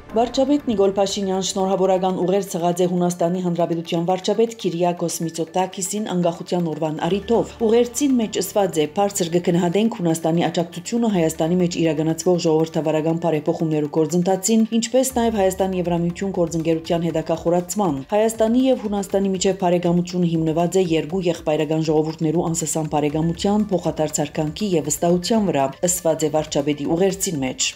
Վարչապետ Նիկոլ Փաշինյան շնորհավորական ուղեր ցղած է Հունաստանի Հանրապետության վարչապետ Քիրիակոս Միցոտակիսին անկախության օրվան առիթով։ Ուղերձին մեջ ըսված է բարձր կգնահատենք Հունաստանի աջակցությունը Հայաստանի մեջ իրականացվող ժողովրդավարական բարեփոխումներու գործընթացին, ինչպես նաև Հայաստանի Եվրամիություն գործընկերության հետագա խորացման։ Հայաստանի եւ Հունաստանի միջև բարեկամությունը հիմնված է երկու եղբայրական ժողովուրդներու անսասան բարեկամության, փոխադարձարկանքի եւ վստահության վրա, ըսված է վարչապետի ուղերձին մեջ։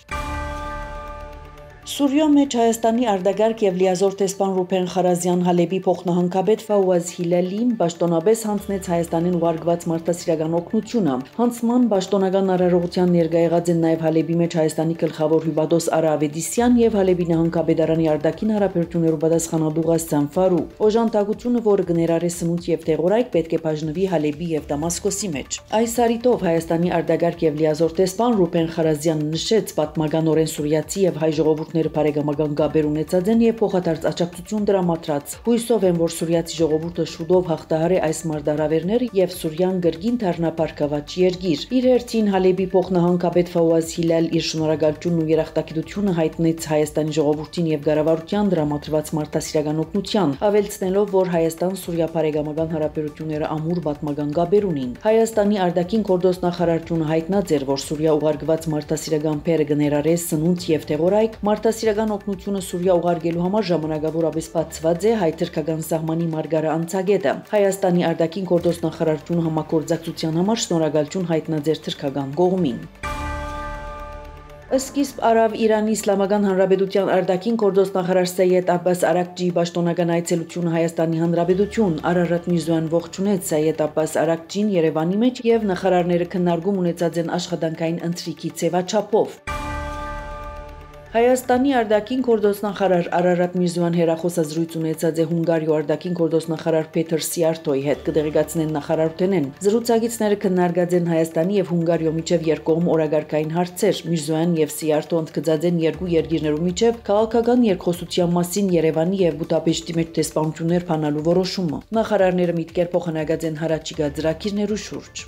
Սուրիո մեջ Հայաստանի արտագաղթ եւ լիազոր տեսփան Ռուբեն Խարազյան Հալեբի փոխնահանգապետ Ֆաուազ Հիլալին պաշտոնապես հանձնեց Հայաստանին ուղարկված մարդասիրական օգնությունը։ Հանձնման պաշտոնական արարողության ներկա եղած են նաեւ Հալեբի մեջ Հայաստանի գլխավոր հյուպատոս Արա Ավետիսյան եւ Հալեբի նահանգապետարանի արտաքին հարաբերություններու պատասխանատու Ղասան Ֆարու։ Օժանդակությունը, որը կներառի սնունդ եւ տեղորայք, պետք է բաժնվի Հալեբի եւ Դամասկոսի մեջ։ Այս առիթով Հայաստանի արտագաղթ եւ լիազոր տեսփան Ռուբեն Խարազյանն նշեց պատմականորեն սուրիացի եւ հայ ժողովուրդները բարեկամական գաբեր ունեցած են եւ փոխադարձ աջակցություն դրամատրած։ Հույսով եմ, որ սուրիացի ժողովուրդը շուտով հաղթահարի այս մարտահրավերները եւ Սուրիան գրգին դառնա բարգավաճ երկիր։ Իր հերթին Հալեբի փոխնահանգապետ Ֆաուազ Հիլալ իր շնորհակալությունն ու երախտագիտությունը հայտնեց Հայաստանի ժողովրդին եւ կառավարության դրամատրված մարդասիրական օգնության, ավելցնելով, որ Հայաստան-Սուրիա բարեկամական հարաբերությունները ամուր պատմական գաբեր ունին։ Հայաստանի արտաքին գործոստնախարարությունը հայտնած էր, որ Սուրիա ուղարկված մարդասիրական բերը կներառե սնունդ եւ տեղորայք։ Մարդասիրական օգնությունը Սուրիա ուղարկելու համար ժամանակավորապես բացված է հայ-թուրքական սահմանի մարգարե անցագետը։ Հայաստանի արտաքին գործոստնախարարությունը համագործակցության համար շնորհակալություն հայտնած էր թուրքական կողմին։ Սկիզբ արավ Իրանի Իսլամական Հանրապետության արտաքին գործոստնախարար Սայեդ Աբբաս Արաքջիի պաշտոնական այցելությունը Հայաստանի Հանրապետություն Արարատ Միրզոյան ողջունեց Սայեդ Աբբաս Արաքջին Երևանի մեջ եւ նախարարները քննարկում ունեցած են աշխատանքային ընթրիքի ձևաչափով։ Հայաստանի արտաքին գործոստնախարար Արարատ Միրզոյան հերախոսազրույց ունեցած է Հունգարիո արտաքին գործոստնախարար Պետր Սիարտոյի հետ կդեղեկացնեն նախարարութենեն։ Զրուցակիցները քննարկած են Հայաստանի եւ Հունգարիո միջև երկկողմ օրակարգային հարցեր։ Միրզոյան եւ Սիարտոն ընդգծած են երկու երկիրներու միջև քաղաքական երկխոսության մասին Երևանի եւ Բուդապեշտի մեջ տեսփանություններ փանալու որոշումը։ Նախարարները միտքեր փոխանակած են հարաճիգա ծրագիրներու շուրջ։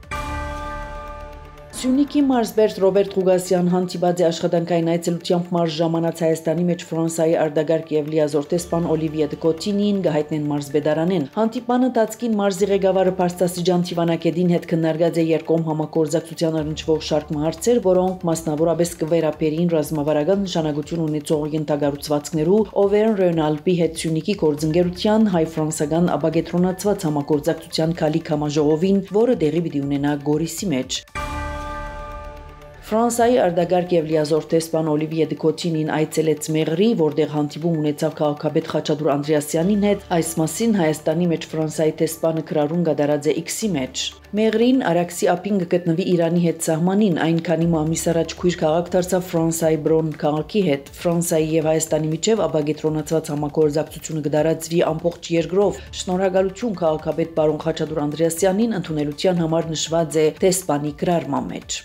Սյունիքի մարզբերդ Ռոբերտ Ղուգասյան հանդիպած է աշխատանքային այցելությամբ մարզ ժամանած Հայաստանի մեջ Ֆրանսիայի արտագաղթ եւ լիազոր տեսփան Օլիվիե դե Կոտինին գահիտնեն մարզբեդարանեն։ Հանդիպանը տածկին մարզի ղեկավարը Փարստասիջան Թիվանակեդին հետ քննարկած է երկկողմ համագործակցության առնչվող շարք հարցեր, որոնք մասնավորապես կվերապերին ռազմավարական նշանակություն ունեցող ենթակառուցվածքներու Auvergne-Rhône-Alpes-ի հետ Սյունիքի գործընկերության հայ-ֆրանսական ապագետրոնացված համագործակցության քալիք համաժողովին, որը դեղի պիտի ունենա Գորիսի մեջ։ Ֆրանսիայի արտագաղթ եւ լիազոր տեսփան Օլիվիե դե Կոտինին այցելեց Մեղրի, որտեղ հանդիպում ունեցավ քաղաքապետ Խաչատուր Անդրեասյանին հետ։ Այս մասին Հայաստանի մեջ Ֆրանսիայի տեսփանը քրարուն գդարած է X-ի մեջ։ Մեղրին Արաքսի ափին գտնվի Իրանի հետ սահմանին, այնքանի ամիս առաջ քույր քաղաք դարձավ Ֆրանսիայի Բրոն քաղաքի հետ։ Ֆրանսիայի եւ Հայաստանի միջև ապագետրոնացված համագործակցությունը կդարածվի ամբողջ երկրով։ Շնորհակալություն քաղաքապետ պարոն Խաչատուր Անդրեասյանին ընդունելության համար նշված է տեսփանի գրառման մեջ։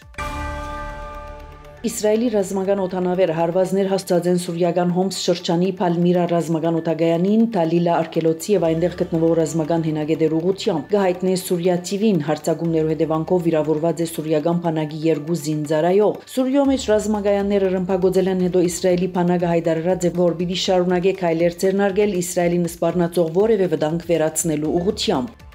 Իսրայելի ռազմական օդանավեր հարվածներ հասցած են սուրիական Հոմս շրջանի Պալմիրա ռազմական օդագայանին, Տալիլա արկելոցի եւ այնտեղ գտնվող ռազմական հենագետեր ուղղությամբ։ Գահիտնե Սուրիա TV-ին հարձակումներու հետևանքով վիրավորված է սուրիական բանակի 2 զինծառայող։ Սուրիո մեջ ռազմագայանները ռմբակոծել են հետո Իսրայելի բանակը հայտարարած է, որ պիտի շարունակե քայլեր ձեռնարկել Իսրայելին սպառնացող որևէ վտանգ վերացնելու ուղղությամբ։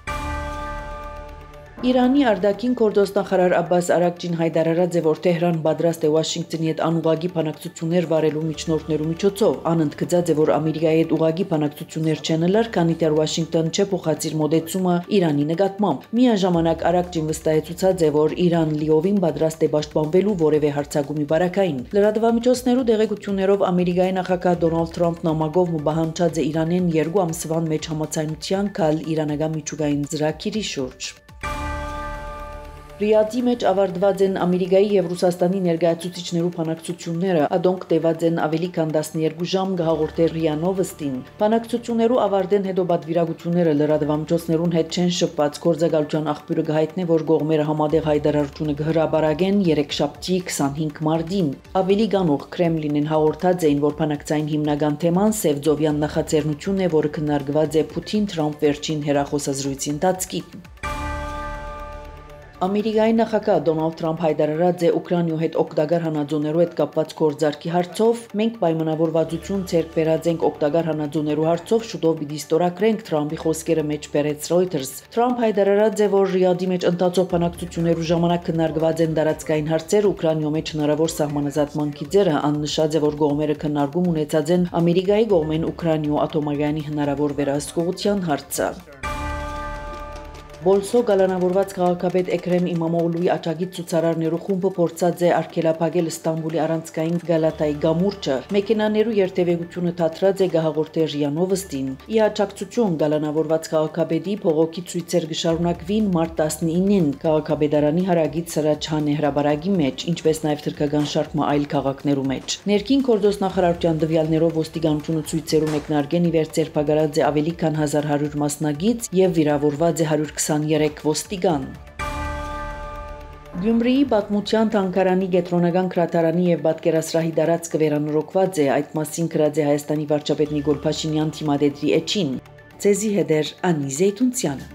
Իրանի արտաքին գործոստնախարար Աբբաս Արաքջին հայտարարած է, որ Թեհրան պատրաստ է Վաշինգտոնի հետ անուղղակի բանակցություններ վարելու միջնորդներու միջոցով։ Անընդգծած է, որ Ամերիկայի հետ ուղղակի բանակցություններ չեն լար, քանի դեռ Վաշինգտոն չէ փոխածիր մոդեցումը Իրանի նկատմամբ։ Միաժամանակ Արաքջին վստահեցուցած է, որ Իրան լիովին պատրաստ է պաշտպանվելու որևէ հարձակումի բարակային։ Լրատվամիջոցներու տեղեկություններով Ամերիկայի նախագահ Դոնալդ Թրամփն ամագով մբահանջած է Իրանեն 2 ամսվան մեջ համաձայնության կալ իրանական միջուկային ծրագիրի շուրջ։ Ռիադի մեջ ավարտված են Ամերիկայի եւ Ռուսաստանի ներկայացուցիչներու բանակցությունները, ադոնք տևած են ավելի քան 12 ժամ, գահաղորդել ՌԻԱ Նովոստին։ Բանակցություններու ավարտեն հետո պատվիրակությունները լրատվամիջոցներուն հետ չեն շփված, գործակալության աղբյուրը գահիտնե, որ կողմերը համատեղ հայտարարությունը կհրաբարագեն երեքշաբթի 25 մարտին։ Ավելի գանուղ Կրեմլինին հաղորդած էին, որ բանակցային հիմնական թեման Սևծովյան նախաձեռնությունն է, որը քննարկված է Պուտին-Թրամփ վերջին հեռախոսազրույցի ընթացքին։ Ամերիկայի նախագահ Դոնալդ Թրամփ հայտարարած է Ուկրաինայի հետ օգտակար հանածոներու հետ կապված գործարքի հարցով մենք պայմանավորվածություն ցերկ բերած ենք օգտակար հանածոներու հարցով շուտով պիտի ստորագրենք Թրամփի խոսքերը մեջ բերեց Reuters Թրամփ հայտարարած է որ Ռիադի մեջ ընթացող բանակցություններու ժամանակ քննարկված են տարածքային հարցեր Ուկրաինայի մեջ հնարավոր սահմանազատման գիծերը աննշած է որ կողմերը քննարկում ունեցած են Ամերիկայի կողմեն Ուկրաինայի ատոմակայանի հնարավոր վերահսկողության հարցը Բոլսո գալանավորված քաղաքապետ Էքրեմ Իմամօղլուի աջակից ցուցարարներու խումբը փորձած է արգելափակել Ստամբուլի առանցքային Գալատայի գամուրջը մեքենաներու երթևեկությունը թատրած է գահաղորդել ՌԻԱ Նովոստին ի աջակցություն գալանավորված քաղաքապետի փողոքի ցույցեր կշարունակվին մարտ 19-ին քաղաքապետարանի հարագից Սրաչհանե հրաբարակի մեջ ինչպես նաև թրքական շարք այլ քաղաքներու մեջ ներքին գործոս նախարարության տվյալներով ոստիկանությունը ցույցերու մեկնարկեն ի վեր ձերբակալած է ավելի քան 1100 մասնագիծ եւ վիրավորված է 123 ոստիգան Գյումրիի պատմության թանգարանի գետրոնական քրատարանի եւ պատկերասրահի տարածքը վերանորոգված է այդ մասին գրած է Հայաստանի վարչապետ Նիկոլ Փաշինյան թիմադեդի էջին Ցեզի հետ Անի Զեյթունցյանը